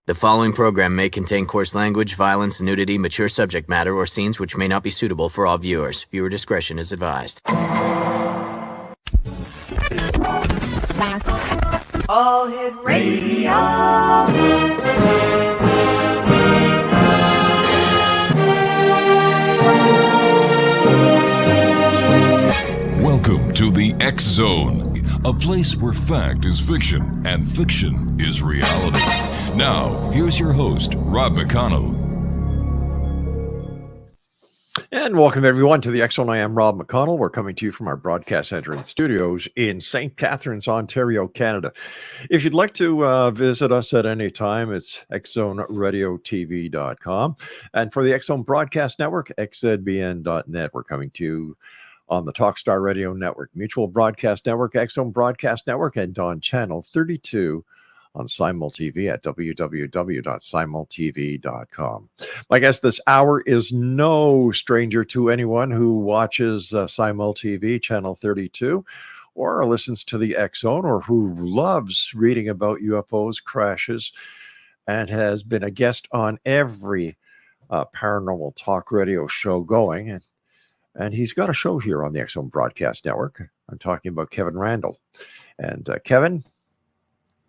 The following program may contain coarse language, violence, nudity, mature subject matter, or scenes which may not be suitable for all viewers. Viewer discretion is advised. All Hit Radio. Welcome to the X Zone, a place where fact is fiction and fiction is reality. Now, here's your host, Rob McConnell. And welcome, everyone, to the X Zone. I am Rob McConnell. We're coming to you from our broadcast center and studios in St. Catharines, Ontario, Canada. If you'd like to visit us at any time, it's xzoneradiotv.com. And for the X Zone Broadcast Network, xzbn.net. We're coming to you on the Talkstar Radio Network, Mutual Broadcast Network, X Zone Broadcast Network, and on Channel 32 on Simul TV at www.simultv.com. My guest this hour is no stranger to anyone who watches Simul TV, Channel 32, or listens to the X Zone, or who loves reading about UFOs, crashes, and has been a guest on every paranormal talk radio show going. And he's got a show here on the X Zone Broadcast Network. I'm talking about Kevin Randle. And Kevin,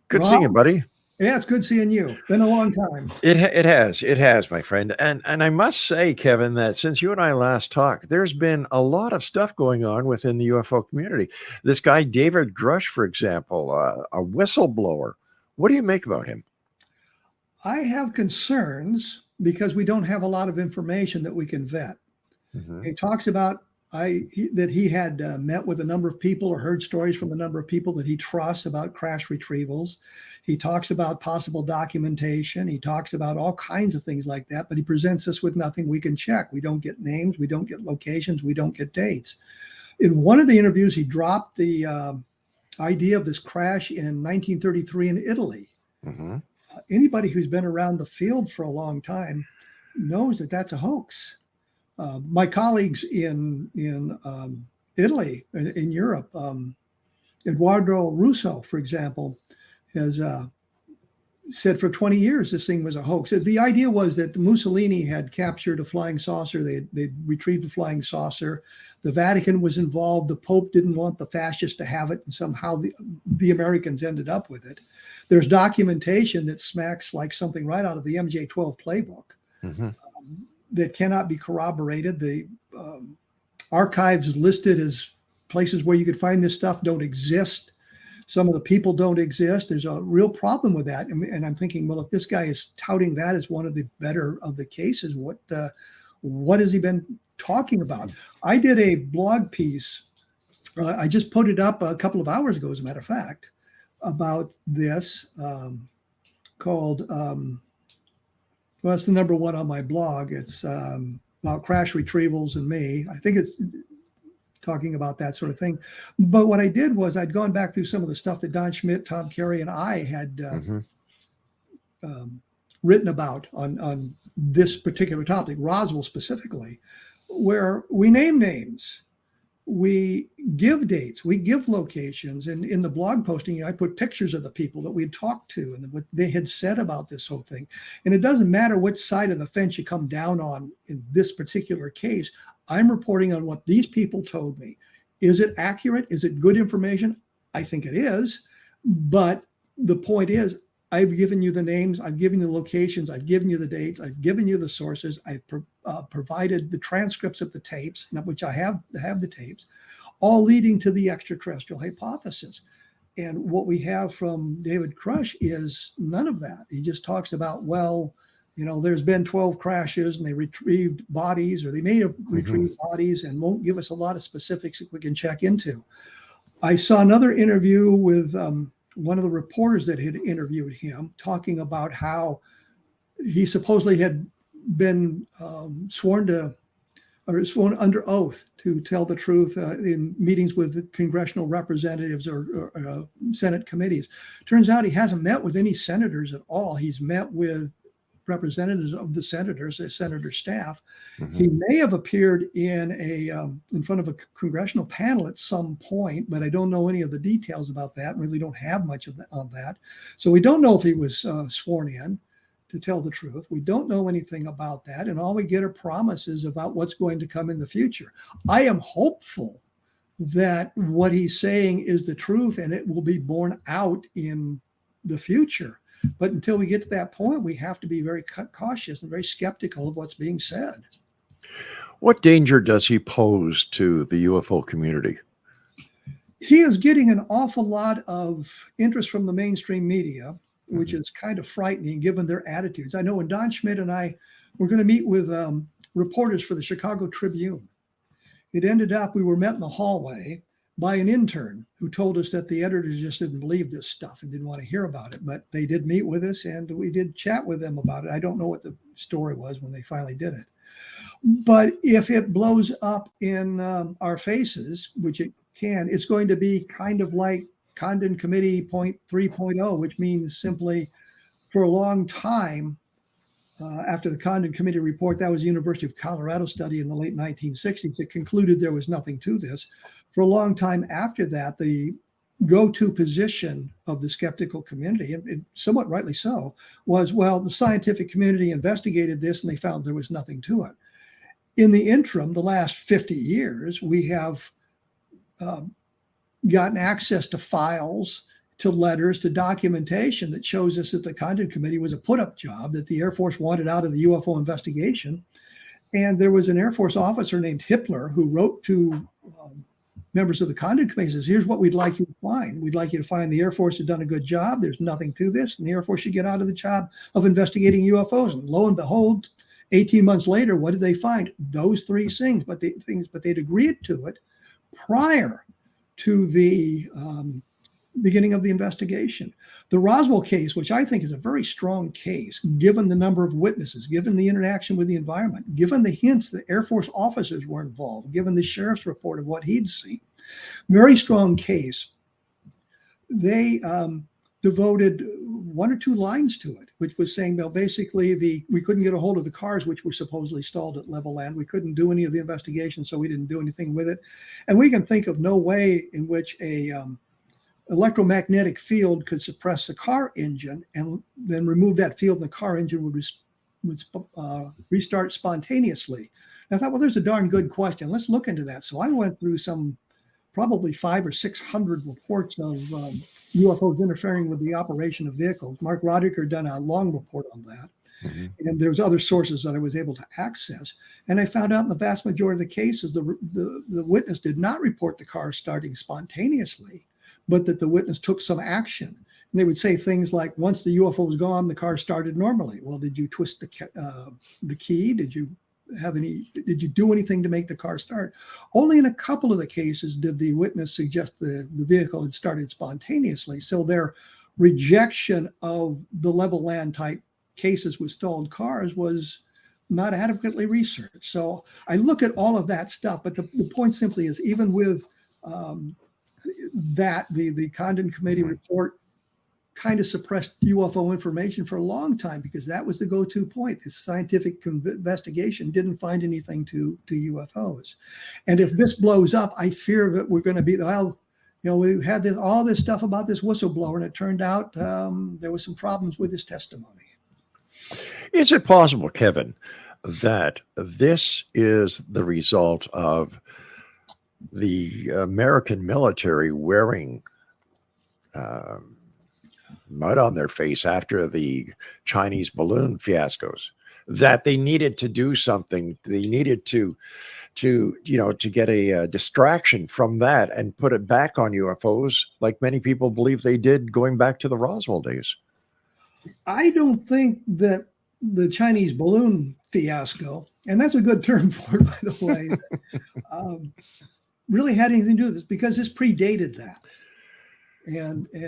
good seeing you, buddy. Yeah, it's good seeing you. Been a long time. It has, my friend. And I must say, Kevin, that since you and I last talked, there's been a lot of stuff going on within the UFO community. This guy, David Grusch, for example, a whistleblower. What do you make about him? I have concerns because we don't have a lot of information that we can vet. Mm-hmm. He talks about that he had met with a number of people or heard stories from a number of people that he trusts about crash retrievals. He talks about possible documentation. He talks about all kinds of things like that, but he presents us with nothing we can check. We don't get names. We don't get locations. We don't get dates. In one of the interviews, he dropped the idea of this crash in 1933 in Italy. Mm-hmm. Anybody who's been around the field for a long time knows that that's a hoax. My colleagues in Italy, in Europe, Eduardo Russo, for example, has said for 20 years this thing was a hoax. The idea was that Mussolini had captured a flying saucer. They retrieved the flying saucer. The Vatican was involved. The Pope didn't want the fascists to have it, and somehow the Americans ended up with it. There's documentation that smacks like something right out of the MJ-12 playbook. Mm-hmm. That cannot be corroborated. The archives listed as places where you could find this stuff don't exist. Some of the people don't exist. There's a real problem with that. And I'm thinking, well, if this guy is touting that as one of the better of the cases, what has he been talking about? I did a blog piece. I just put it up a couple of hours ago, as a matter of fact, about this called... well, it's the number one on my blog. It's about crash retrievals and me. I think it's talking about that sort of thing. But what I did was I'd gone back through some of the stuff that Don Schmidt, Tom Carey, and I had written about on this particular topic, Roswell specifically, where we name names. We give dates, we give locations, and in the blog posting, I put pictures of the people that we had talked to and what they had said about this whole thing. And it doesn't matter which side of the fence you come down on in this particular case. I'm reporting on what these people told me. Is it accurate? Is it good information? I think it is. But the point is, I've given you the names, I've given you the locations, I've given you the dates, I've given you the sources, I've provided the transcripts of the tapes, which I have the tapes, all leading to the extraterrestrial hypothesis. And what we have from David Grusch is none of that. He just talks about, well, there's been 12 crashes and they retrieved bodies, or they may have retrieved bodies, and won't give us a lot of specifics that we can check into. I saw another interview with one of the reporters that had interviewed him, talking about how he supposedly had been sworn under oath to tell the truth in meetings with congressional representatives or Senate committees. Turns out he hasn't met with any senators at all. He's met with representatives of the senators, the senator staff. Mm-hmm. He may have appeared in front of a congressional panel at some point, but I don't know any of the details about that. Really don't have much of that. So we don't know if he was sworn in. to tell the truth. We don't know anything about that. And all we get are promises about what's going to come in the future. I am hopeful that what he's saying is the truth and it will be borne out in the future. But until we get to that point, we have to be very cautious and very skeptical of what's being said. What danger does he pose to the UFO community? He is getting an awful lot of interest from the mainstream media, which is kind of frightening given their attitudes. I know when Don Schmidt and I were going to meet with reporters for the Chicago Tribune, it ended up we were met in the hallway by an intern who told us that the editors just didn't believe this stuff and didn't want to hear about it. But they did meet with us and we did chat with them about it. I don't know what the story was when they finally did it. But if it blows up in our faces, which it can, it's going to be kind of like Condon Committee 3.0, which means simply for a long time after the Condon Committee report, that was the University of Colorado study in the late 1960s, it concluded there was nothing to this. For a long time after that, the go-to position of the skeptical community, and somewhat rightly so, was, well, the scientific community investigated this and they found there was nothing to it. In the interim, the last 50 years, we have gotten access to files, to letters, to documentation that shows us that the Condon Committee was a put-up job, that the Air Force wanted out of the UFO investigation. And there was an Air Force officer named Hippler who wrote to members of the Condon Committee, says, here's what we'd like you to find. We'd like you to find the Air Force had done a good job. There's nothing to this. And the Air Force should get out of the job of investigating UFOs. And lo and behold, 18 months later, what did they find? Those three things, but they'd agreed to it prior to the beginning of the investigation. The Roswell case, which I think is a very strong case, given the number of witnesses, given the interaction with the environment, given the hints that Air Force officers were involved, given the sheriff's report of what he'd seen, very strong case. They devoted 1 or 2 lines to it, which was saying, well, basically we couldn't get a hold of the cars, which were supposedly stalled at level land. We couldn't do any of the investigation, so we didn't do anything with it. And we can think of no way in which a electromagnetic field could suppress the car engine and then remove that field and the car engine would restart spontaneously. And I thought, well, there's a darn good question. Let's look into that. So I went through some probably 500 or 600 reports of UFOs interfering with the operation of vehicles. Mark Roddicker done a long report on that. Mm-hmm. And there's other sources that I was able to access. And I found out in the vast majority of the cases, the witness did not report the car starting spontaneously, but that the witness took some action. And they would say things like, once the UFO was gone, the car started normally. Well, did you twist the key? Did you do anything to make the car start? Only in a couple of the cases did the witness suggest the vehicle had started spontaneously. So their rejection of the level land type cases with stalled cars was not adequately researched. So I look at all of that stuff, but the point simply is, even with that, the Condon Committee report kind of suppressed UFO information for a long time because that was the go-to point. The scientific investigation didn't find anything to UFOs. And if this blows up, I fear that we're going to be, well, we had all this stuff about this whistleblower, and it turned out there was some problems with his testimony. Is it possible, Kevin, that this is the result of the American military wearing mud on their face after the Chinese balloon fiascos, that they needed to do something? They needed to get a distraction from that and put it back on UFOs, like many people believe they did going back to the Roswell days. I don't think that the Chinese balloon fiasco, and that's a good term for it, by the way, really had anything to do with this, because this predated that.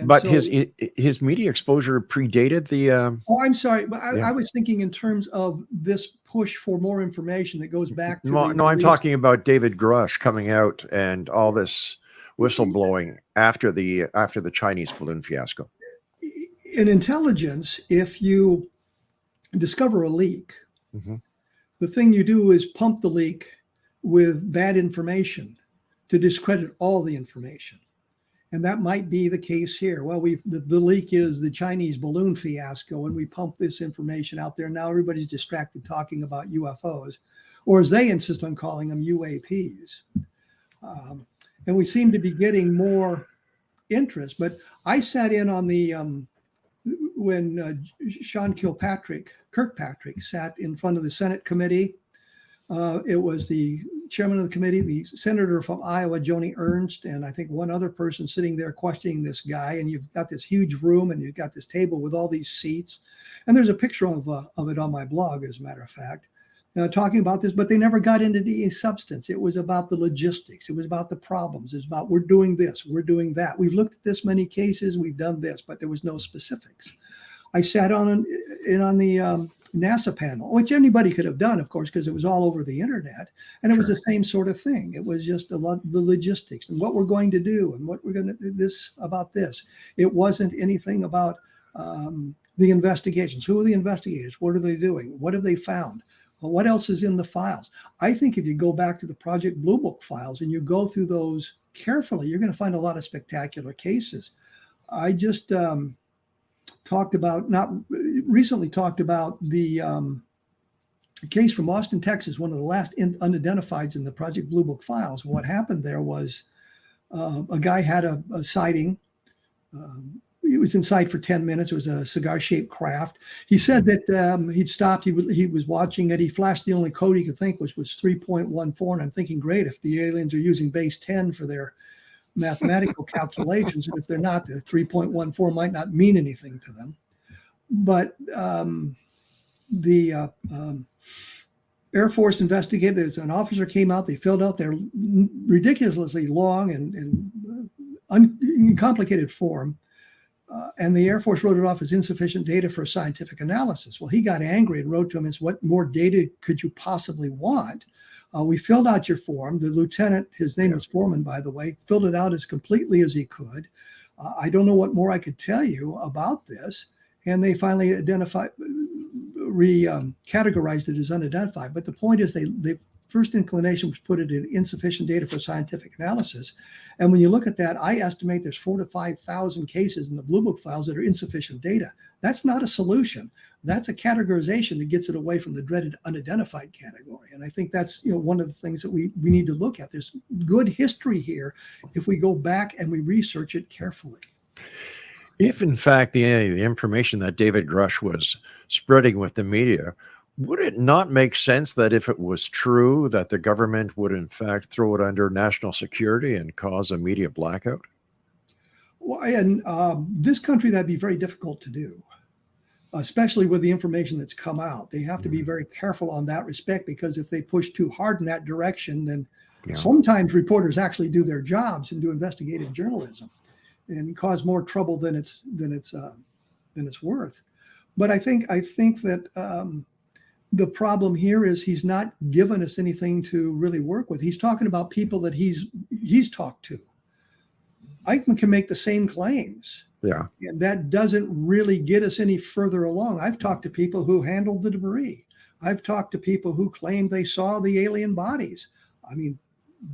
But so, his media exposure predated the. Oh, I'm sorry, but I was thinking in terms of this push for more information that goes back to. No, I'm talking about David Grusch coming out and all this whistleblowing after the Chinese balloon fiasco. In intelligence, if you discover a leak, mm-hmm. the thing you do is pump the leak with bad information to discredit all the information. And that might be the case here. Well, the leak is the Chinese balloon fiasco, and we pump this information out there. Now everybody's distracted talking about UFOs, or as they insist on calling them, UAPs. And we seem to be getting more interest. But I sat in on the when Sean Kirkpatrick sat in front of the Senate committee. It was the chairman of the committee, the senator from Iowa, Joni Ernst, and I think one other person sitting there questioning this guy. And you've got this huge room, and you've got this table with all these seats. And there's a picture of it on my blog, as a matter of fact, talking about this. But they never got into the substance. It was about the logistics. It was about the problems. It was about, we're doing this, we're doing that. We've looked at this many cases, we've done this, but there was no specifics. I sat on the NASA panel, which anybody could have done, of course, because it was all over the internet. And it was the same sort of thing. It was just the logistics and what we're going to do and what we're going to do about this. It wasn't anything about the investigations. Who are the investigators? What are they doing? What have they found? Well, what else is in the files? I think if you go back to the Project Blue Book files and you go through those carefully, you're going to find a lot of spectacular cases. I just recently talked about the case from Austin, Texas, one of the last unidentifieds in the Project Blue Book files. What happened there was a guy had a sighting. He was in sight for 10 minutes. It was a cigar-shaped craft. He said that he'd stopped. He was watching it. He flashed the only code he could think, which was 3.14. And I'm thinking, great, if the aliens are using base 10 for their mathematical calculations, and if they're not, the 3.14 might not mean anything to them. But the Air Force investigators, an officer came out, they filled out their ridiculously long and uncomplicated form, and the Air Force wrote it off as insufficient data for scientific analysis. Well, he got angry and wrote to him and said, what more data could you possibly want? We filled out your form. The lieutenant, his name was Foreman, by the way, filled it out as completely as he could. I don't know what more I could tell you about this. And they finally categorized it as unidentified. But the point is, they first inclination was put it in insufficient data for scientific analysis. And when you look at that, I estimate there's 4,000 to 5,000 cases in the Blue Book files that are insufficient data. That's not a solution. That's a categorization that gets it away from the dreaded unidentified category. And I think that's one of the things that we need to look at. There's good history here if we go back and we research it carefully. If, in fact, the information that David Grusch was spreading with the media, would it not make sense that if it was true that the government would, in fact, throw it under national security and cause a media blackout? Well, in this country, that'd be very difficult to do, especially with the information that's come out. They have to be very careful on that respect, because if they push too hard in that direction, then sometimes reporters actually do their jobs and do investigative journalism and cause more trouble than it's worth. But I think that the problem here is he's not given us anything to really work with. He's talking about people that he's talked to. Eichmann can make the same claims. Yeah. And that doesn't really get us any further along. I've talked to people who handled the debris. I've talked to people who claim they saw the alien bodies. I mean,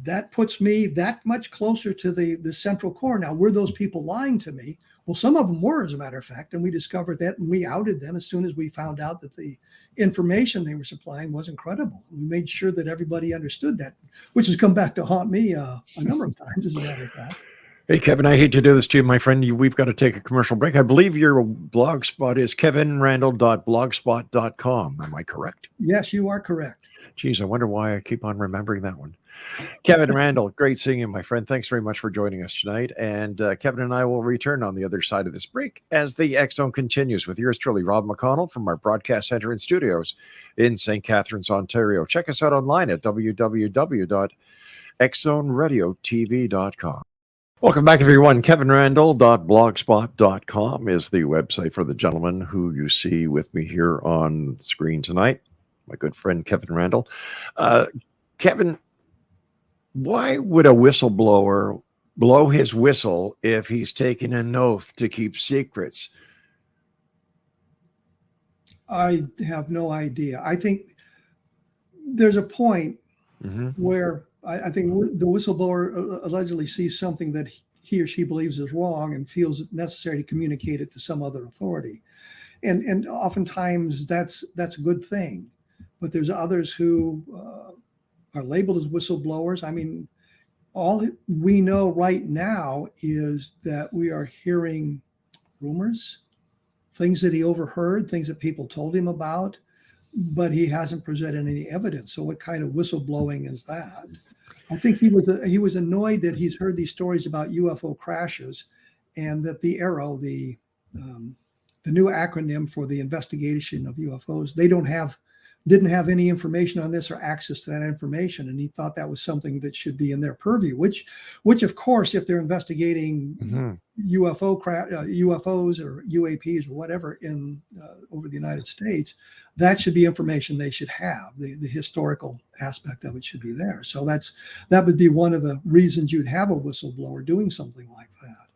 that puts me that much closer to the central core. Now, were those people lying to me? Well, some of them were, as a matter of fact, and we discovered that, and we outed them as soon as we found out that the information they were supplying wasn't credible. We made sure that everybody understood that, which has come back to haunt me a number of times, as a matter of fact. Hey, Kevin, I hate to do this to you, my friend. We've got to take a commercial break. I believe your blog spot is kevinrandle.blogspot.com. Am I correct? Yes, you are correct. Geez, I wonder why I keep on remembering that one. Kevin Randle, great seeing you, my friend. Thanks very much for joining us tonight. And Kevin and I will return on the other side of this break as the X Zone continues with yours truly, Rob McConnell, from our broadcast center and studios in St. Catharines, Ontario. Check us out online at www.xzoneradiotv.com. Welcome back, everyone. kevinrandle.blogspot.com is the website for the gentleman who you see with me here on the screen tonight, my good friend Kevin Randle. Kevin, why would a whistleblower blow his whistle if he's taken an oath to keep secrets? I have no idea. I think there's a point where I think the whistleblower allegedly sees something that he or she believes is wrong and feels it necessary to communicate it to some other authority. And oftentimes that's a good thing. But there's others who are labeled as whistleblowers. I mean, all we know right now is that we are hearing rumors, things that he overheard, things that people told him about, but he hasn't presented any evidence. So what kind of whistleblowing is that? I think he was annoyed that he's heard these stories about UFO crashes, and that the ARROW, the new acronym for the investigation of UFOs, didn't have any information on this or access to that information, and he thought that was something that should be in their purview. Which of course, if they're investigating UFOs or UAPs or whatever over the United States, that should be information they should have. The historical aspect of it should be there. So that would be one of the reasons you'd have a whistleblower doing something like that.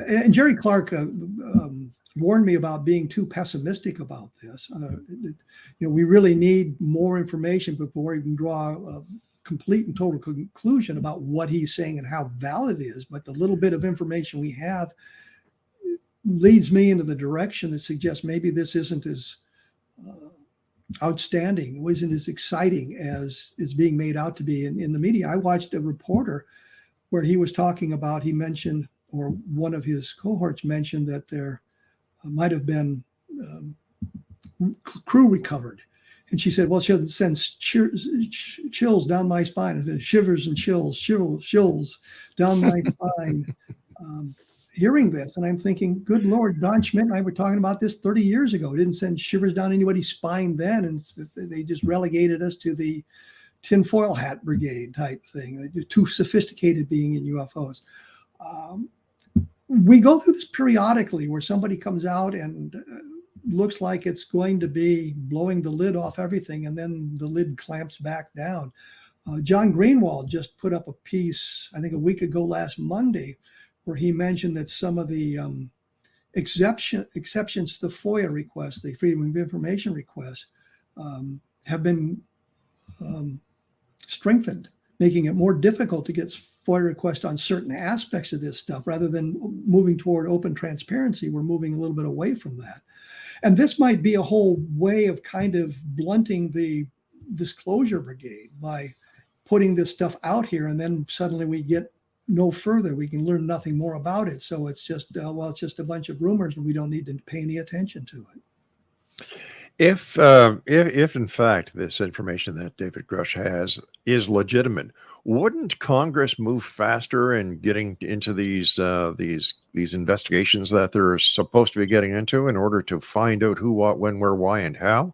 And Jerry Clark warned me about being too pessimistic about this. We really need more information before we can draw a complete and total conclusion about what he's saying and how valid it is. But the little bit of information we have leads me into the direction that suggests maybe this isn't as outstanding, wasn't as exciting as is being made out to be in the media. I watched a reporter where he was talking about, he mentioned, or one of his cohorts mentioned, that there might have been crew recovered. And she said, well, she sends chills down my spine, shivers and chills down my spine, hearing this. And I'm thinking, good Lord, Don Schmidt and I were talking about this 30 years ago. It didn't send shivers down anybody's spine then. And they just relegated us to the tinfoil hat brigade type thing. They're too sophisticated being in UFOs. We go through this periodically where somebody comes out and looks like it's going to be blowing the lid off everything, and then the lid clamps back down. John Greenwald just put up a piece, I think a week ago last Monday, where he mentioned that some of the exceptions to the FOIA request, the Freedom of Information request, have been strengthened, making it more difficult to get FOIA requests on certain aspects of this stuff. Rather than moving toward open transparency, we're moving a little bit away from that. And this might be a whole way of kind of blunting the disclosure brigade by putting this stuff out here, and then suddenly we get no further. We can learn nothing more about it. So it's just, it's just a bunch of rumors, and we don't need to pay any attention to it. If in fact this information that David Grusch has is legitimate, wouldn't Congress move faster in getting into these investigations that they're supposed to be getting into in order to find out who, what, when, where, why, and how?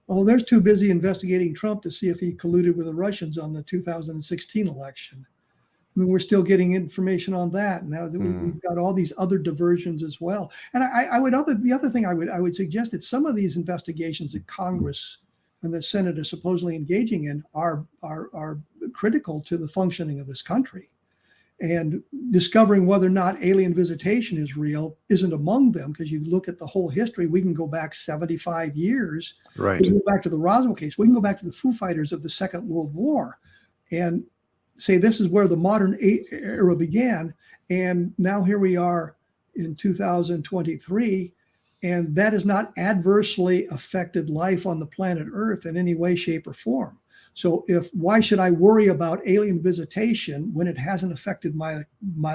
Well, they're too busy investigating Trump to see if he colluded with the Russians on the 2016 election. I mean, we're still getting information on that. Now that we've got all these other diversions as well. And the other thing I would suggest that some of these investigations that Congress and the Senate are supposedly engaging in are critical to the functioning of this country. And discovering whether or not alien visitation is real isn't among them, because you look at the whole history. We can go back 75 years. Right. We can go back to the Roswell case. We can go back to the Foo Fighters of the Second World War and say this is where the modern era began. And now here we are in 2023, and that has not adversely affected life on the planet Earth in any way, shape, or form. So why should I worry about alien visitation when it hasn't affected my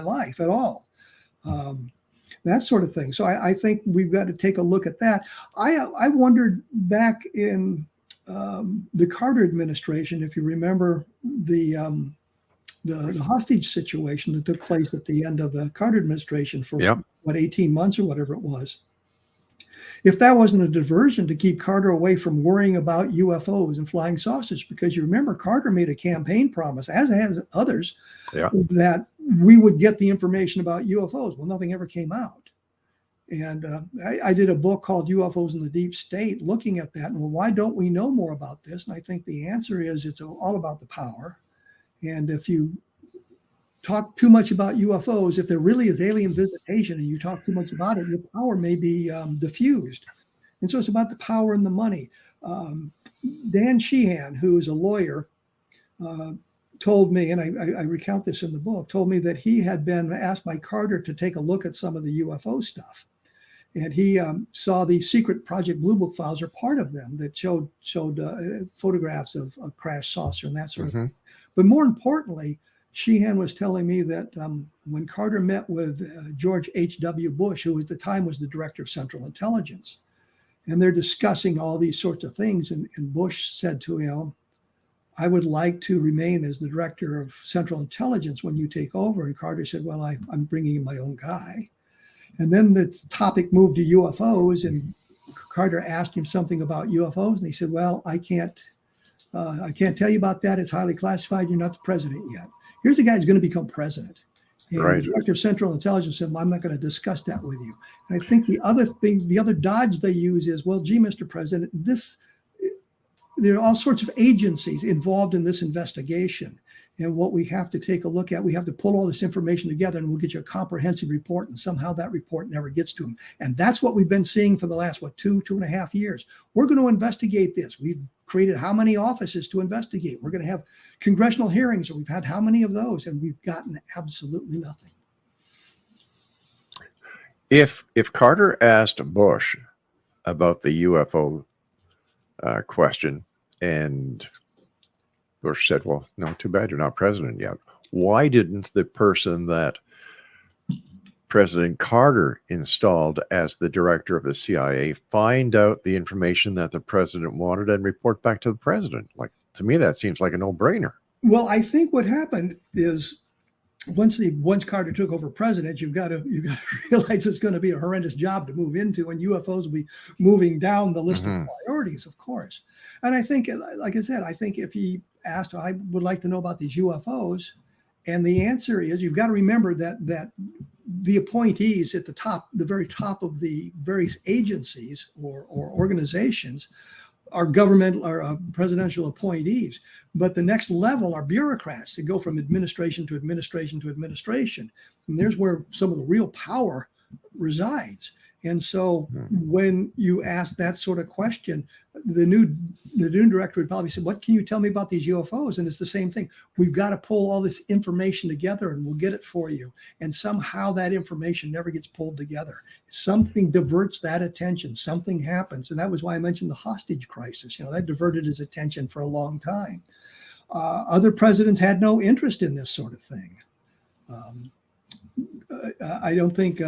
life at all? That sort of thing. So I think we've got to take a look at that. I wondered back in the Carter administration, if you remember the hostage situation that took place at the end of the Carter administration for 18 months or whatever it was. If that wasn't a diversion to keep Carter away from worrying about UFOs and flying saucers, because you remember Carter made a campaign promise, as has others, that we would get the information about UFOs. Well, nothing ever came out. And I did a book called UFOs in the Deep State looking at that. And well, why don't we know more about this? And I think the answer is it's all about the power. And if you talk too much about UFOs, if there really is alien visitation and you talk too much about it, your power may be diffused. And so it's about the power and the money. Dan Sheehan, who is a lawyer, told me, and I recount this in the book, told me that he had been asked by Carter to take a look at some of the UFO stuff. And he saw the secret Project Blue Book files, or part of them, that showed photographs of a crash saucer and that sort of thing. But more importantly, Sheehan was telling me that when Carter met with George H.W. Bush, who at the time was the director of Central Intelligence, and they're discussing all these sorts of things, and Bush said to him, I would like to remain as the director of Central Intelligence when you take over. And Carter said, well, I'm bringing in my own guy. And then the topic moved to UFOs, and Carter asked him something about UFOs. And he said, well, I can't tell you about that. It's highly classified. You're not the president yet. Here's the guy who's going to become president. And the director of Central Intelligence said, well, I'm not going to discuss that with you. And I think the other dodge they use is, well, gee, Mr. President, there are all sorts of agencies involved in this investigation. And what we have to take a look at, we have to pull all this information together, and we'll get you a comprehensive report. And somehow that report never gets to them. And that's what we've been seeing for the last, 2.5 years. We're going to investigate this. We've created how many offices to investigate? We're going to have congressional hearings, or we've had how many of those? And we've gotten absolutely nothing. If Carter asked Bush about the UFO question, and Bush said, well, no, too bad you're not president yet. Why didn't the person that President Carter installed as the director of the CIA find out the information that the president wanted and report back to the president? Like, to me, that seems like a no-brainer. Well, I think what happened is once Carter took over president, you've got to realize it's going to be a horrendous job to move into, and UFOs will be moving down the list of priorities, of course. And I think, like I said, I think if he asked, I would like to know about these UFOs, and the answer is, you've got to remember that the appointees at the top, the very top of the various agencies or organizations, are government or presidential appointees. But the next level are bureaucrats that go from administration to administration to administration. And there's where some of the real power resides. And so when you ask that sort of question, the new director would probably say, what can you tell me about these UFOs? And it's the same thing. We've got to pull all this information together, and we'll get it for you. And somehow that information never gets pulled together. Something diverts that attention. Something happens. And that was why I mentioned the hostage crisis. That diverted his attention for a long time. Other presidents had no interest in this sort of thing. I don't think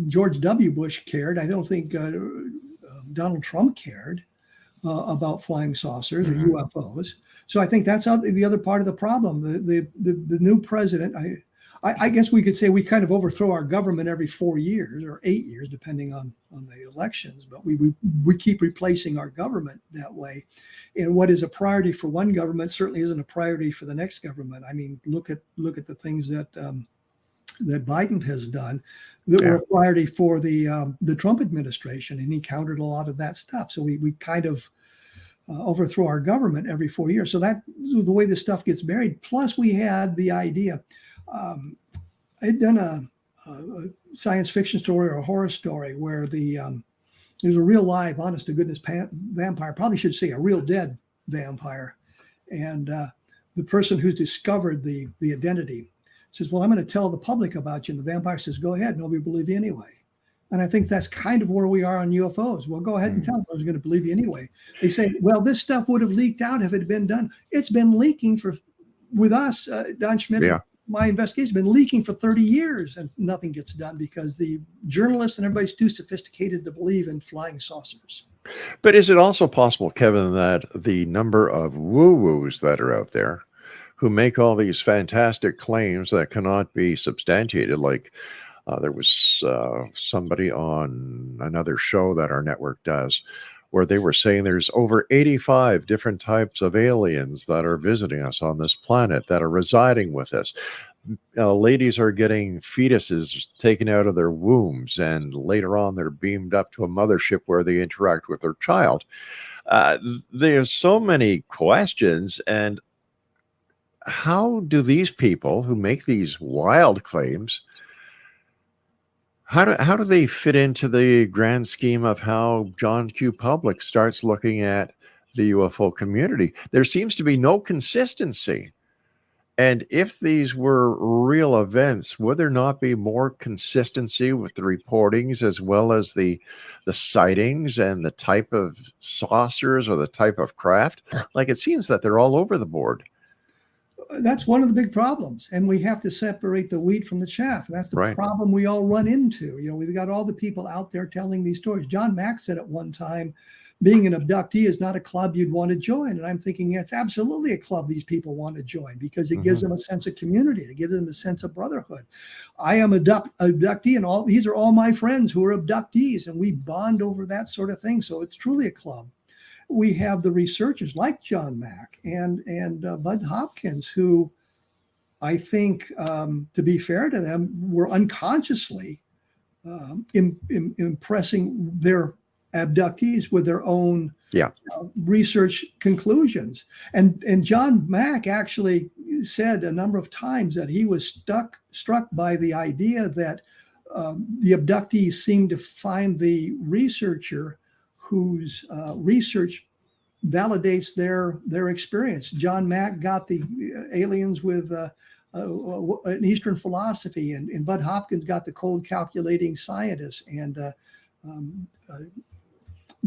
George W. Bush cared. I don't think Donald Trump cared about flying saucers or UFOs. So I think that's the other part of the problem. The new president, I guess we could say we kind of overthrow our government every 4 years or 8 years, depending on the elections. But we keep replacing our government that way. And what is a priority for one government certainly isn't a priority for the next government. I mean, look at the things that Biden has done that were a priority for the Trump administration, and he countered a lot of that stuff. So we kind of overthrow our government every 4 years. So that's the way this stuff gets buried. Plus, we had the idea. I'd done a science fiction story or a horror story where there's a real live, honest to goodness vampire. Probably should say a real dead vampire, and the person who's discovered the identity says, well, I'm going to tell the public about you. And the vampire says, go ahead. Nobody will believe you anyway. And I think that's kind of where we are on UFOs. Well, go ahead and tell them. I was going to believe you anyway. They say, well, this stuff would have leaked out if it had been done. It's been leaking with us, Don Schmidt, my investigation has been leaking for 30 years, and nothing gets done because the journalists and everybody's too sophisticated to believe in flying saucers. But is it also possible, Kevin, that the number of woo-woos that are out there who make all these fantastic claims that cannot be substantiated, like there was somebody on another show that our network does, where they were saying there's over 85 different types of aliens that are visiting us on this planet, that are residing with us. Ladies are getting fetuses taken out of their wombs, and later on they're beamed up to a mothership where they interact with their child. There's so many questions, and how do these people who make these wild claims, how do they fit into the grand scheme of how John Q. Public starts looking at the UFO community? There seems to be no consistency. And if these were real events, would there not be more consistency with the reportings as well as the sightings and the type of saucers or the type of craft? Like, it seems that they're all over the board. That's one of the big problems, and we have to separate the wheat from the chaff. That's the problem we all run into. We've got all the people out there telling these stories. John Mack said at one time, being an abductee is not a club you'd want to join. And I'm thinking it's absolutely a club these people want to join, because it gives them a sense of community. It gives them a sense of brotherhood. I am abductee, and these are all my friends who are abductees, and we bond over that sort of thing. So it's truly a club. We have the researchers like John Mack and Bud Hopkins, who I think, to be fair to them, were unconsciously impressing their abductees with their own research conclusions. And John Mack actually said a number of times that he was struck by the idea that the abductees seemed to find the researcher whose research validates their experience. John Mack got the aliens with an Eastern philosophy, and Bud Hopkins got the cold calculating scientist, and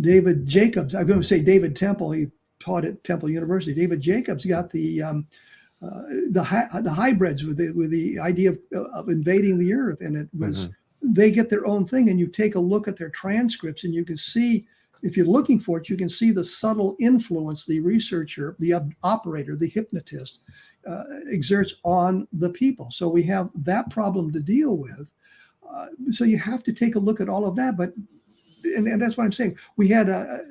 David Jacobs, I'm going to say David Temple, he taught at Temple University. David Jacobs got the hybrids with the idea of invading the earth, and it was they get their own thing. And you take a look at their transcripts, and you can see, if you're looking for it, you can see the subtle influence the researcher, the operator, the hypnotist exerts on the people. So we have that problem to deal with. So you have to take a look at all of that. But and that's what I'm saying. We had I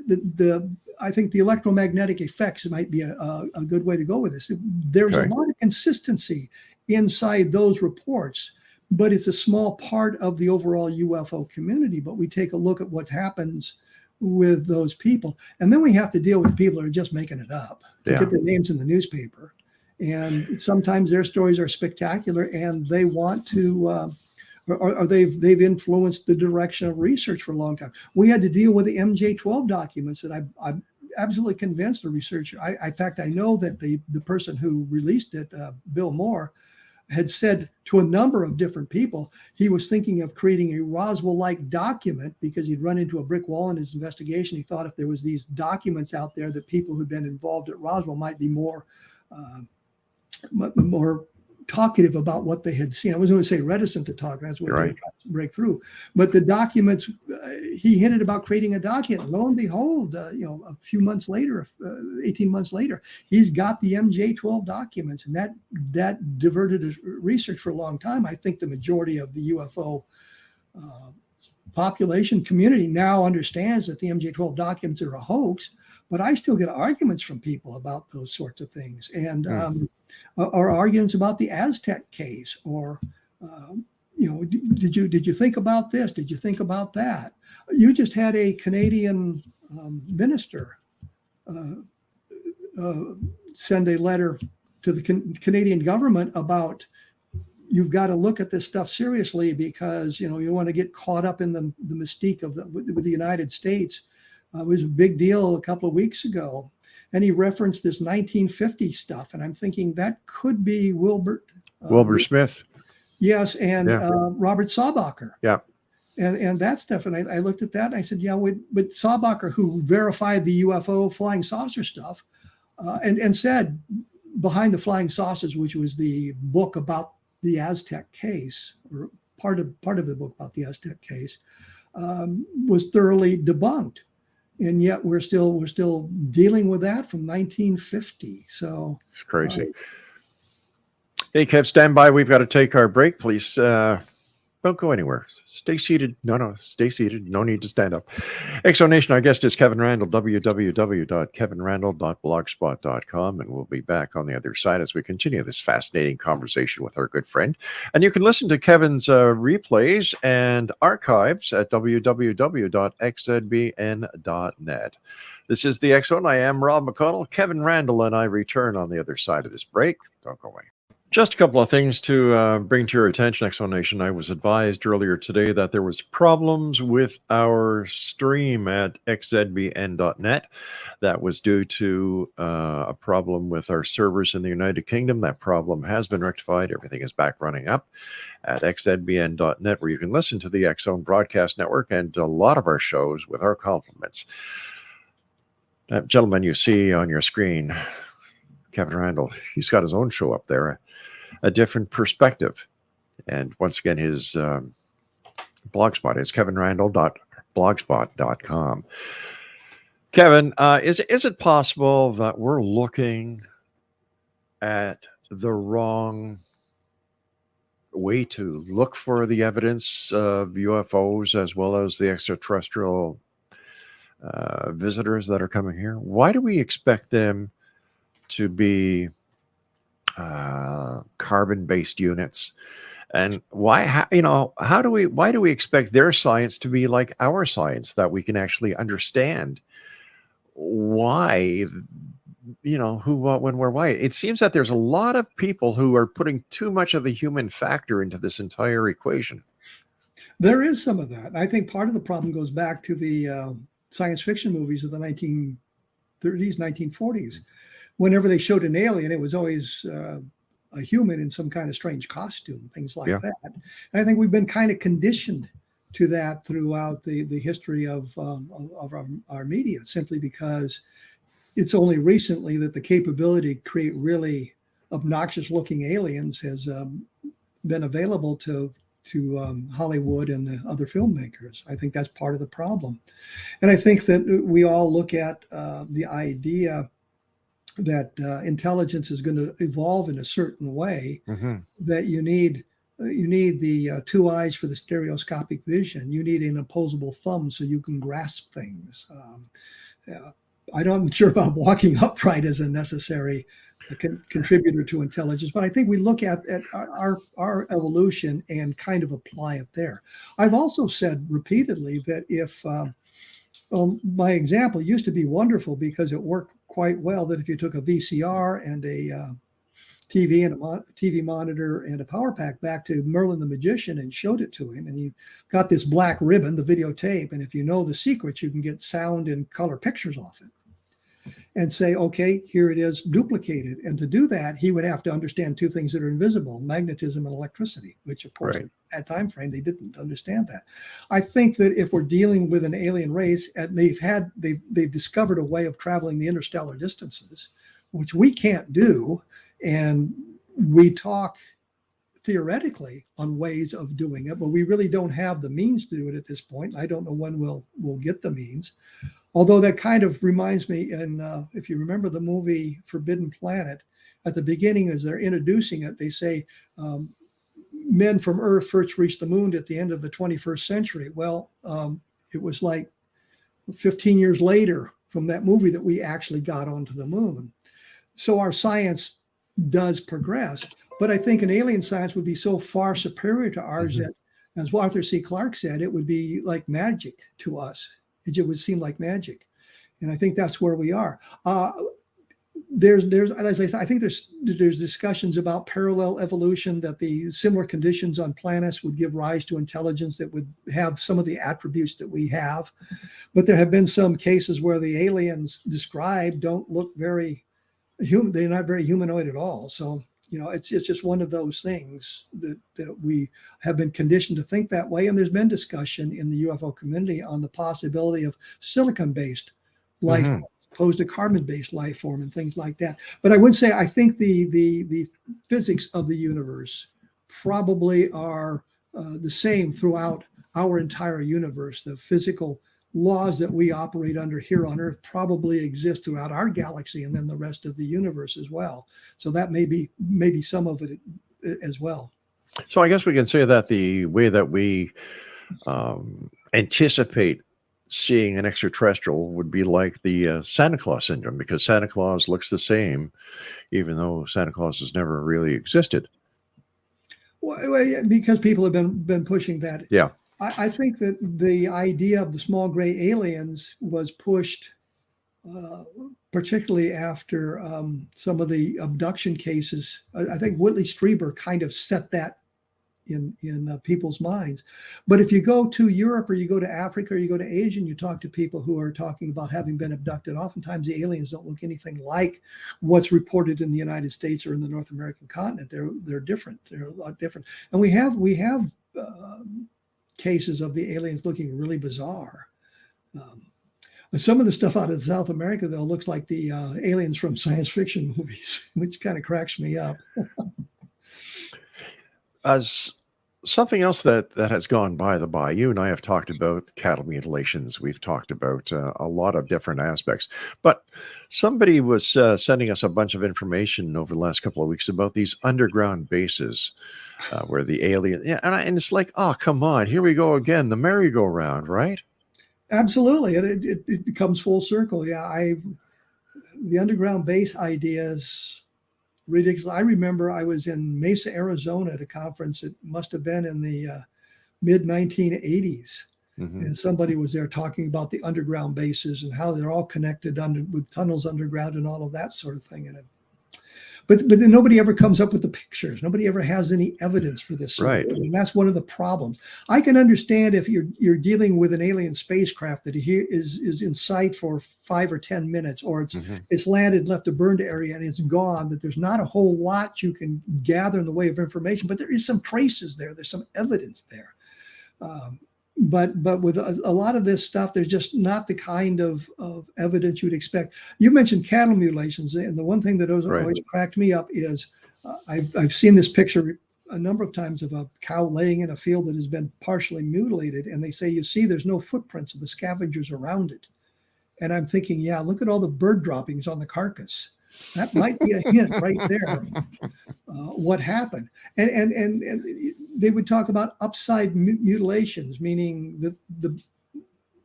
think the electromagnetic effects might be a good way to go with this. There's a lot of consistency inside those reports, but it's a small part of the overall UFO community. But we take a look at what happens with those people, and then we have to deal with people who are just making it up to get their names in the newspaper. And sometimes their stories are spectacular, and they want to, or they've influenced the direction of research for a long time. We had to deal with the MJ12 documents that I'm absolutely convinced the researcher. In fact, I know that the person who released it, Bill Moore, had said to a number of different people he was thinking of creating a Roswell-like document because he'd run into a brick wall in his investigation. He thought if there was these documents out there that people who'd been involved at Roswell might be more talkative about what they had seen. I wasn't going to say reticent to talk. That's what they tried to break through. But the documents, he hinted about creating a document. Lo and behold, a few months later, 18 months later, he's got the MJ12 documents, and that diverted his research for a long time. I think the majority of the UFO population community now understands that the MJ12 documents are a hoax, but I still get arguments from people about those sorts of things. And or arguments about the Aztec case, or did you think about this? Did you think about that? You just had a Canadian minister send a letter to the Canadian government about, you've got to look at this stuff seriously, because you want to get caught up in the mystique of with the United States. It was a big deal a couple of weeks ago. And he referenced this 1950 stuff. And I'm thinking that could be Wilbur Smith. Yes. And Robert Saubacher. Yeah. And that stuff. And I looked at that and I said, but Saubacher, who verified the UFO flying saucer stuff, and said Behind the Flying Saucers, which was the book about the Aztec case, or part of the book about the Aztec case, was thoroughly debunked. And yet we're still dealing with that from 1950. So it's crazy. Hey, Kev, stand by. We've got to take our break, please. Don't go anywhere. Stay seated. No, stay seated. No need to stand up. Exonation, our guest is Kevin Randle, www.kevinrandle.blogspot.com, and we'll be back on the other side as we continue this fascinating conversation with our good friend. And you can listen to Kevin's replays and archives at www.xzbn.net. This is the X Zone. I am Rob McConnell. Kevin Randle and I return on the other side of this break. Don't go away. Just a couple of things to bring to your attention, Explanation. I was advised earlier today that there was problems with our stream at xzbn.net. That was due to a problem with our servers in the United Kingdom. That problem has been rectified. Everything is back running up at xzbn.net, where you can listen to the X-Zone Broadcast Network and a lot of our shows with our compliments. That gentleman you see on your screen, Kevin Randle, he's got his own show up there, A Different Perspective. And once again, his blogspot is kevinrandle.blogspot.com. Kevin, is it possible that we're looking at the wrong way to look for the evidence of UFOs as well as the extraterrestrial visitors that are coming here? Why do we expect them to be carbon-based units, and why do we expect their science to be like our science, that we can actually understand why, who, what, when, where, why? It seems that there's a lot of people who are putting too much of the human factor into this entire equation. There is some of that. I think part of the problem goes back to the science fiction movies of the 1930s, 1940s. Whenever they showed an alien, it was always a human in some kind of strange costume, things like that. And I think we've been kind of conditioned to that throughout the history of our media, simply because it's only recently that the capability to create really obnoxious looking aliens has been available to Hollywood and the other filmmakers. I think that's part of the problem. And I think that we all look at the idea that intelligence is going to evolve in a certain way, that you need the two eyes for the stereoscopic vision. You need an opposable thumb so you can grasp things. I'm not sure about walking upright as a necessary contributor to intelligence, but I think we look at our evolution and kind of apply it there. I've also said repeatedly that if my example used to be wonderful because it worked quite well, that if you took a VCR and a TV and a TV monitor and a power pack back to Merlin the Magician and showed it to him, and you got this black ribbon, the videotape, and if you know the secrets, you can get sound and color pictures off it and say, okay, here it is duplicated. And to do that, he would have to understand two things that are invisible: magnetism and electricity, which of course at that time frame they didn't understand that. I think that if we're dealing with an alien race and they've discovered a way of traveling the interstellar distances, which we can't do, and we talk theoretically on ways of doing it, but we really don't have the means to do it at this point. I don't know when we'll get the means. Although that kind of reminds me, and if you remember the movie Forbidden Planet, at the beginning as they're introducing it, they say men from Earth first reached the moon at the end of the 21st century. Well, it was like 15 years later from that movie that we actually got onto the moon. So our science does progress, but I think an alien science would be so far superior to ours that, as Arthur C. Clarke said, it would be like magic to us. It would seem like magic. And I think that's where we are. There's as I said, I think there's discussions about parallel evolution, that the similar conditions on planets would give rise to intelligence that would have some of the attributes that we have. But there have been some cases where the aliens described don't look very human. They're not very humanoid at all. So, it's just one of those things that we have been conditioned to think that way. And there's been discussion in the UFO community on the possibility of silicon-based life form, opposed to carbon-based life form and things like that. But I would say I think the physics of the universe probably are the same throughout our entire universe. The physical laws that we operate under here on Earth probably exist throughout our galaxy and then the rest of the universe as well. So that may be some of it as well. So I guess we can say that the way that we anticipate seeing an extraterrestrial would be like the Santa Claus syndrome, because Santa Claus looks the same, even though Santa Claus has never really existed. Well, because people have been pushing that. Yeah. I think that the idea of the small gray aliens was pushed particularly after some of the abduction cases. I think Whitley Strieber kind of set that in people's minds. But if you go to Europe or you go to Africa or you go to Asia and you talk to people who are talking about having been abducted, oftentimes the aliens don't look anything like what's reported in the United States or in the North American continent. They're different. They're a lot different. And we have cases of the aliens looking really bizarre. Some of the stuff out of South America, though, looks like the aliens from science fiction movies, which kind of cracks me up. As something else that has gone by the by, you and I have talked about cattle mutilations. We've talked about a lot of different aspects. But somebody was sending us a bunch of information over the last couple of weeks about these underground bases where the alien... Yeah, and it's like, oh, come on, here we go again, the merry-go-round, right? Absolutely. It becomes full circle. Yeah, the underground base ideas... ridiculous. I remember I was in Mesa, Arizona at a conference. It must have been in the mid 1980s. And somebody was there talking about the underground bases and how they're all connected with tunnels underground and all of that sort of thing. But then nobody ever comes up with the pictures. Nobody ever has any evidence for this. Right. And that's one of the problems. I can understand if you're dealing with an alien spacecraft that is in sight for 5 or 10 minutes, or it's landed, left a burned area, and it's gone, that there's not a whole lot you can gather in the way of information, but there is some traces there. There's some evidence there. But with a lot of this stuff, there's just not the kind of evidence you'd expect. You mentioned cattle mutilations, and the one thing that always cracked me up is I've seen this picture a number of times of a cow laying in a field that has been partially mutilated, and they say, you see, there's no footprints of the scavengers around it. And I'm thinking, yeah, look at all the bird droppings on the carcass. That might be a hint right there. What happened? And they would talk about upside mutilations, meaning the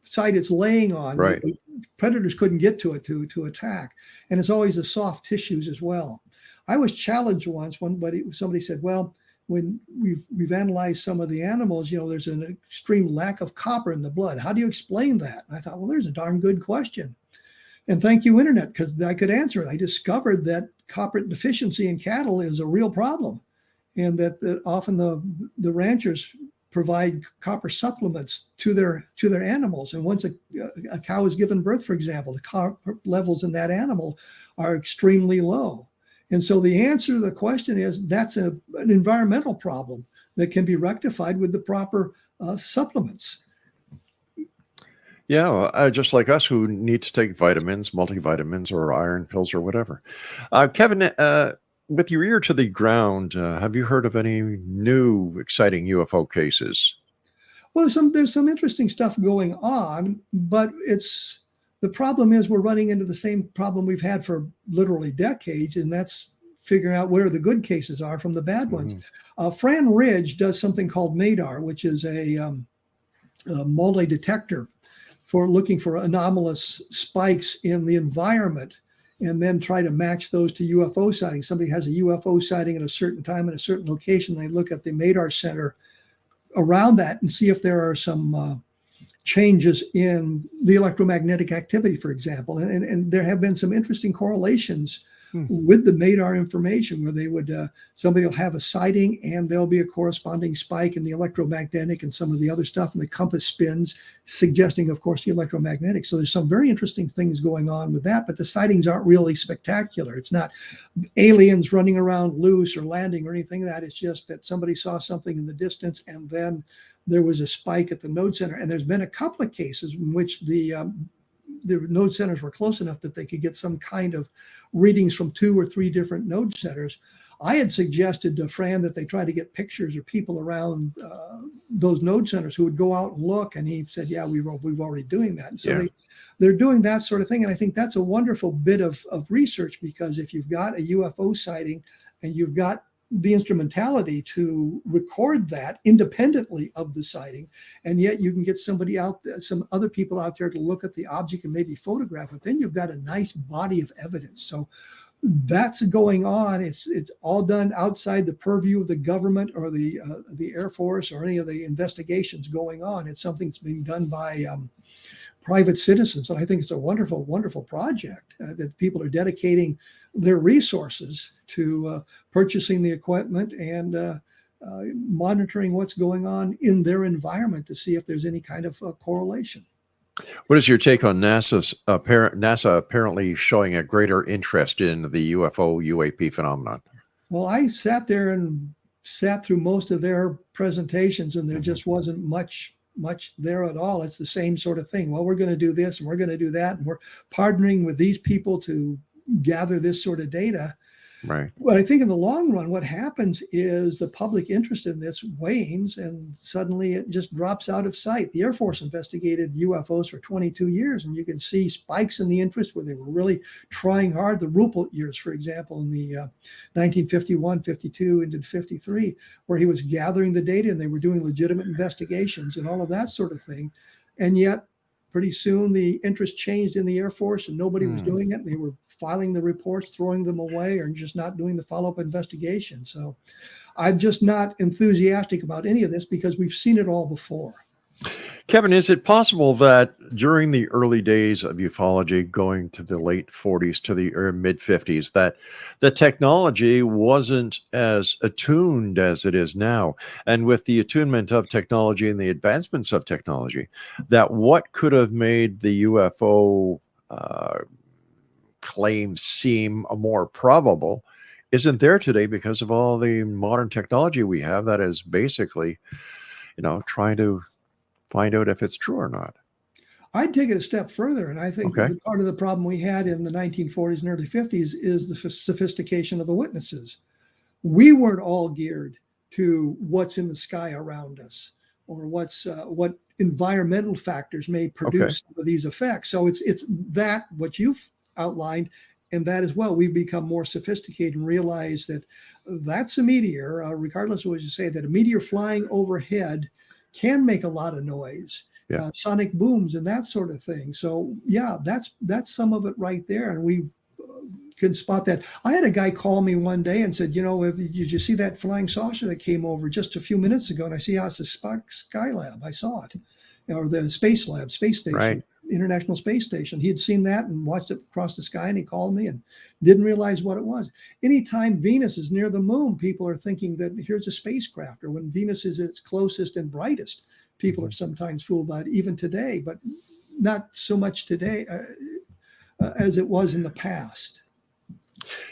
side it's laying on. Right. Predators couldn't get to it to attack, and it's always the soft tissues as well. I was challenged once. Somebody said, "Well, when we've analyzed some of the animals, there's an extreme lack of copper in the blood. How do you explain that?" And I thought, well, there's a darn good question. And thank you, Internet, because I could answer it. I discovered that copper deficiency in cattle is a real problem, and that often the ranchers provide copper supplements to their animals. And once a cow is given birth, for example, the copper levels in that animal are extremely low. And so the answer to the question is that's an environmental problem that can be rectified with the proper supplements. Yeah, just like us who need to take vitamins, multivitamins, or iron pills or whatever. Kevin, with your ear to the ground, have you heard of any new exciting UFO cases? Well, there's some interesting stuff going on, but the problem is we're running into the same problem we've had for literally decades, and that's figuring out where the good cases are from the bad ones. Fran Ridge does something called MADAR, which is a multi-detector for looking for anomalous spikes in the environment, and then try to match those to UFO sightings. Somebody has a UFO sighting at a certain time in a certain location. They look at the MADAR center around that and see if there are some changes in the electromagnetic activity, for example. And there have been some interesting correlations with the MADAR information where they would, somebody will have a sighting and there'll be a corresponding spike in the electromagnetic and some of the other stuff, and the compass spins, suggesting, of course, the electromagnetic. So there's some very interesting things going on with that, but the sightings aren't really spectacular. It's not aliens running around loose or landing or anything like that. It's just that somebody saw something in the distance and then there was a spike at the node center. And there's been a couple of cases in which the node centers were close enough that they could get some kind of readings from 2 or 3 different node centers. I had suggested to Fran that they try to get pictures of people around those node centers who would go out and look. And he said, yeah, we've already doing that. And so they're doing that sort of thing. And I think that's a wonderful bit of research, because if you've got a UFO sighting and you've got the instrumentality to record that independently of the sighting, and yet you can get somebody out there, some other people out there to look at the object and maybe photograph it, then you've got a nice body of evidence. So that's going on. It's all done outside the purview of the government or the Air Force or any of the investigations going on. It's something that's being done by private citizens. And I think it's a wonderful, wonderful project that people are dedicating their resources to purchasing the equipment and monitoring what's going on in their environment to see if there's any kind of correlation. What is your take on NASA apparently showing a greater interest in the UFO UAP phenomenon? Well, I sat there and sat through most of their presentations, and there just wasn't much there at all. It's the same sort of thing. Well, we're going to do this and we're going to do that, and we're partnering with these people to gather this sort of data. Right. But I think in the long run, what happens is the public interest in this wanes, and suddenly it just drops out of sight. The Air Force investigated UFOs for 22 years, and you can see spikes in the interest where they were really trying hard. The Ruppelt years, for example, in the 1951, 52, into 53, where he was gathering the data and they were doing legitimate investigations and all of that sort of thing. And yet, pretty soon the interest changed in the Air Force and nobody was doing it. They were filing the reports, throwing them away, or just not doing the follow-up investigation. So I'm just not enthusiastic about any of this because we've seen it all before. Kevin, is it possible that during the early days of ufology, going to the late 40s to the mid 50s, that the technology wasn't as attuned as it is now? And with the attunement of technology and the advancements of technology, that what could have made the UFO claim seem more probable isn't there today because of all the modern technology we have that is basically, trying to find out if it's true or not. I'd take it a step further, and I think that part of the problem we had in the 1940s and early 50s is the sophistication of the witnesses. We weren't all geared to what's in the sky around us or what environmental factors may produce some of these effects. So it's that what you've outlined, and that as well. We've become more sophisticated and realize that that's a meteor, regardless of what you say, that a meteor flying overhead can make a lot of noise, sonic booms and that sort of thing. So yeah, that's some of it right there. And we can spot that. I had a guy call me one day and said, did you see that flying saucer that came over just a few minutes ago? And I see, it's a Skylab. I saw it, or the Space Lab, space station. Right. International Space Station. He had seen that and watched it across the sky, and he called me and didn't realize what it was. Anytime Venus is near the moon, people are thinking that here's a spacecraft, or when Venus is at its closest and brightest, people are sometimes fooled by it, even today, but not so much today as it was in the past.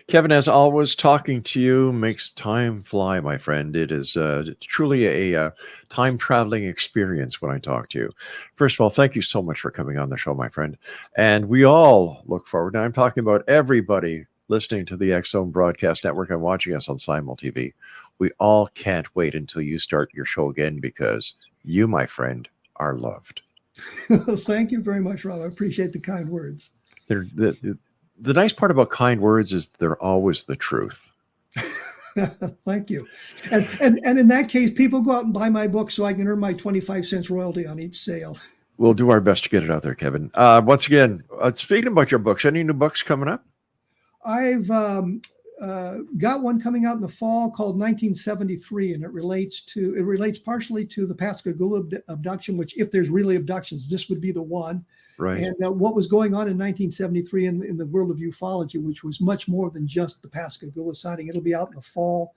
Kevin, as always, talking to you makes time fly, my friend. It is truly a time-traveling experience when I talk to you. First of all, thank you so much for coming on the show, my friend. And we all look forward. Now, I'm talking about everybody listening to the X Zone Broadcast Network and watching us on Simul TV. We all can't wait until you start your show again because you, my friend, are loved. Thank you very much, Rob. I appreciate the kind words. The nice part about kind words is they're always the truth. Thank you. And in that case, people go out and buy my book so I can earn my 25 cents royalty on each sale. We'll do our best to get it out there, Kevin. Once again, speaking about your books, any new books coming up? I've got one coming out in the fall called 1973, and it relates partially to the Pascagoula abduction, which if there's really abductions, this would be the one. Right. And what was going on in 1973 in the world of ufology, which was much more than just the Pascagoula sighting. It'll be out in the fall.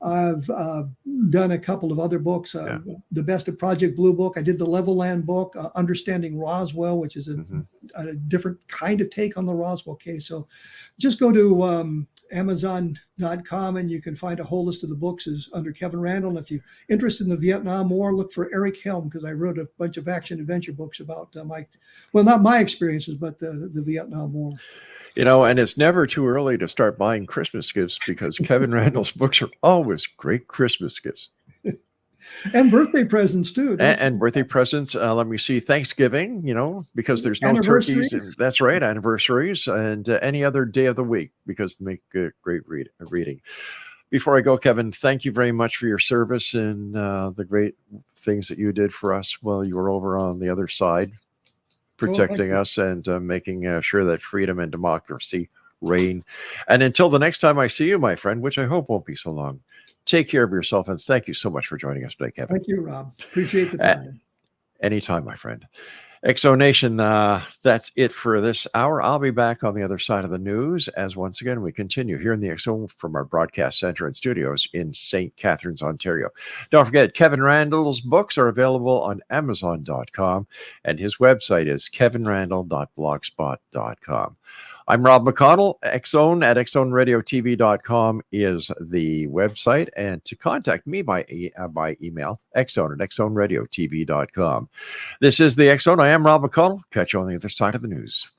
I've done a couple of other books. The Best of Project Blue book. I did the Levelland book, Understanding Roswell, which is a different kind of take on the Roswell case. So just go to Amazon.com and you can find a whole list of the books under Kevin Randle. And if you're interested in the Vietnam War, look for Eric Helm, because I wrote a bunch of action adventure books about not my experiences, but the Vietnam War. And it's never too early to start buying Christmas gifts because Kevin Randle's books are always great Christmas gifts. And birthday presents too. And birthday presents. Let me see. Thanksgiving, because there's no turkeys. That's right. Anniversaries and any other day of the week because they make great reading. Before I go, Kevin, thank you very much for your service and the great things that you did for us while you were over on the other side, protecting us and making sure that freedom and democracy reign. And until the next time I see you, my friend, which I hope won't be so long, take care of yourself. And thank you so much for joining us today, Kevin. Thank you, Rob. Appreciate the time. Anytime, my friend. Exonation, that's it for this hour. I'll be back on the other side of the news as once again we continue here in the Exo from our broadcast center and studios in St. Catharines, Ontario. Don't forget, Kevin Randle's books are available on Amazon.com, and his website is kevinrandle.blogspot.com. I'm Rob McConnell. Exxon at exonradiotv.com is the website, and to contact me by email, exxon at exonradiotv.com. This is the Exxon. I am Rob McConnell. Catch you on the other side of the news.